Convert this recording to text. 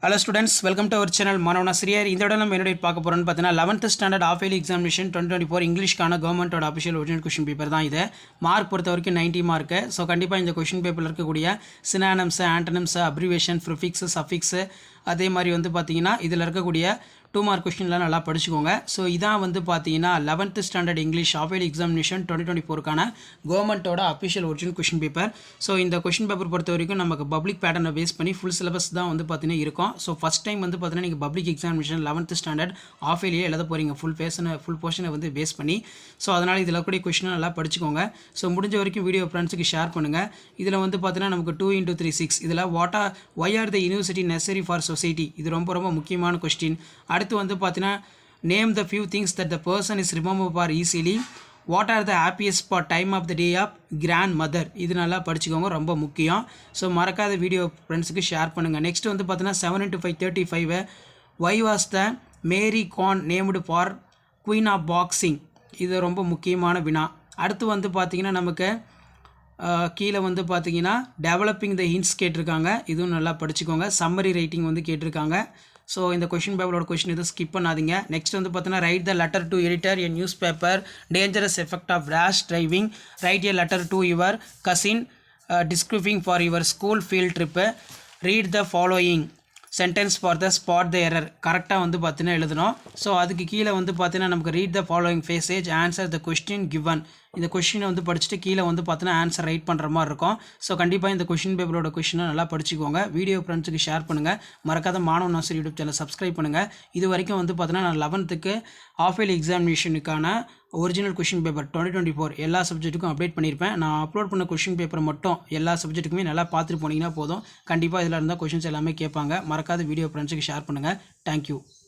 Hello students, welcome to our channel Manavana Sriyar. இந்த தடவை நம்ம என்ன பார்க்க போறோம்னு பார்த்தீங்கன்னா 11th standard half yearly examination 2024 இங்கிலீஷ்கான கவர்மெண்டோட அபிஷியல் ஒரிஜினல் क्वेश्चन பேப்பர் தான் இது. மார்க் பொறுத்த வரைக்கும் 90 மார்க். ஸோ கண்டிப்பாக இந்த क्वेश्चन பேப்பரில் இருக்கக்கூடிய synonyms, antonyms, abbreviation, prefix, suffix அதே மாதிரி வந்து பார்த்தீங்கன்னா இதில் இருக்கக்கூடிய 2 மார்க் கொஸ்டின்லாம் நல்லா படிச்சுக்கோங்க. ஸோ இதான் வந்து பார்த்தீங்கன்னா 11th standard English half yearly examination 2024க்கான கவர்மெண்ட்டோட official original question paper. So இந்த கொஸ்டின் பேப்பர் பொறுத்த வரைக்கும் நமக்கு பப்ளிக் பேட்டர்னை பேஸ் பண்ணி ஃபுல் சிலபஸ் தான் வந்து பார்த்தீங்கன்னா இருக்கும். ஸோ ஃபஸ்ட் டைம் வந்து பார்த்தீங்கன்னா நீங்கள் public examination 11th standard half yearly எழுத போகிறீங்க ஃபுல் போர்ஷனை வந்து பேஸ் பண்ணி. ஸோ அதனால் இதில் கூடிய கொஸ்டினை நல்லா படிச்சுக்கோங்க. ஸோ முடிஞ்ச வரைக்கும் வீடியோ ஃப்ரெண்ட்ஸுக்கு ஷேர் பண்ணுங்கள். இதில் வந்து பார்த்தீங்கன்னா நமக்கு 2 × 3 6 இதில் why are the university necessary for society இது ரொம்ப முக்கியமான கொஸ்டின். அடுத்து வந்து பார்த்தீங்கன்னா name the few things that the person is remember for easily. What are the happiest for time of the day of grandmother இது நல்லா படிச்சுக்கோங்க, ரொம்ப முக்கியம். ஸோ மறக்காத வீடியோ ஃப்ரெண்ட்ஸுக்கு ஷேர் பண்ணுங்கள். நெக்ஸ்ட் வந்து பார்த்தீங்கன்னா 7 × 5 35 why was the Mary Kom named for queen of boxing இது ரொம்ப முக்கியமான வினா. அடுத்து வந்து பார்த்திங்கன்னா நமக்கு கீழே வந்து பார்த்தீங்கன்னா டெவலப்பிங் த ஹிண்ட்ஸ் கேட்டிருக்காங்க, இதுவும் நல்லா படிச்சுக்கோங்க. சம்மரி ரைட்டிங் வந்து கேட்டிருக்காங்க. ஸோ இந்த கொஷின் பேப்பரோட கொஷின் எதுவும் ஸ்கிப் பண்ணாதீங்க. நெக்ஸ்ட் வந்து பார்த்தீங்கன்னா write the letter to editor a newspaper dangerous effect of rash driving. Write a letter to your cousin describing for your school field trip. Read the following sentence for the spot the error கரெக்டாக வந்து பார்த்தீங்கன்னா எழுதணும். So அதுக்கு கீழே வந்து பார்த்தீங்கன்னா நமக்கு read the following passage answer the question given. இந்த கொஷினை வந்து படிச்சுட்டு கீழே வந்து பார்த்தீங்கன்னா ஆன்சர் ரைட் பண்ணுற மாதிரி இருக்கும். ஸோ கண்டிப்பாக இந்த கொஷின் பேப்பரோட கொஷினை நல்லா படிச்சுக்கோங்க. வீடியோ ஃப்ரெண்ட்ஸுக்கு ஷேர் பண்ணுங்கள். மறக்காத மாணவன் ஆசிரியர் யூடியூப் சேனல் சப்ஸ்கிரைப் பண்ணுங்கள். இது வரைக்கும் வந்து பார்த்தீங்கன்னா நான் 11th half yearly எக்ஸாமினேஷனுக்கான ஒரிஜினல் கொஷின் பேப்பர் 2024 எல்லா சப்ஜெக்ட்டுக்கும் அப்டேட் பண்ணியிருப்பேன். நான் அப்லோட் பண்ண கொஷின் பேப்பர் மட்டும் எல்லா சப்ஜெக்ட்டுக்குமே நல்லா பார்த்துட்டு போனீங்கன்னா போதும். கண்டிப்பாக இதில் இருந்தால் கொஷின்ஸ் எல்லாமே கேட்பாங்க. மறக்காத வீடியோ ஃப்ரெண்ட்ஸுக்கு ஷேர் பண்ணுங்கள். தேங்க்யூ.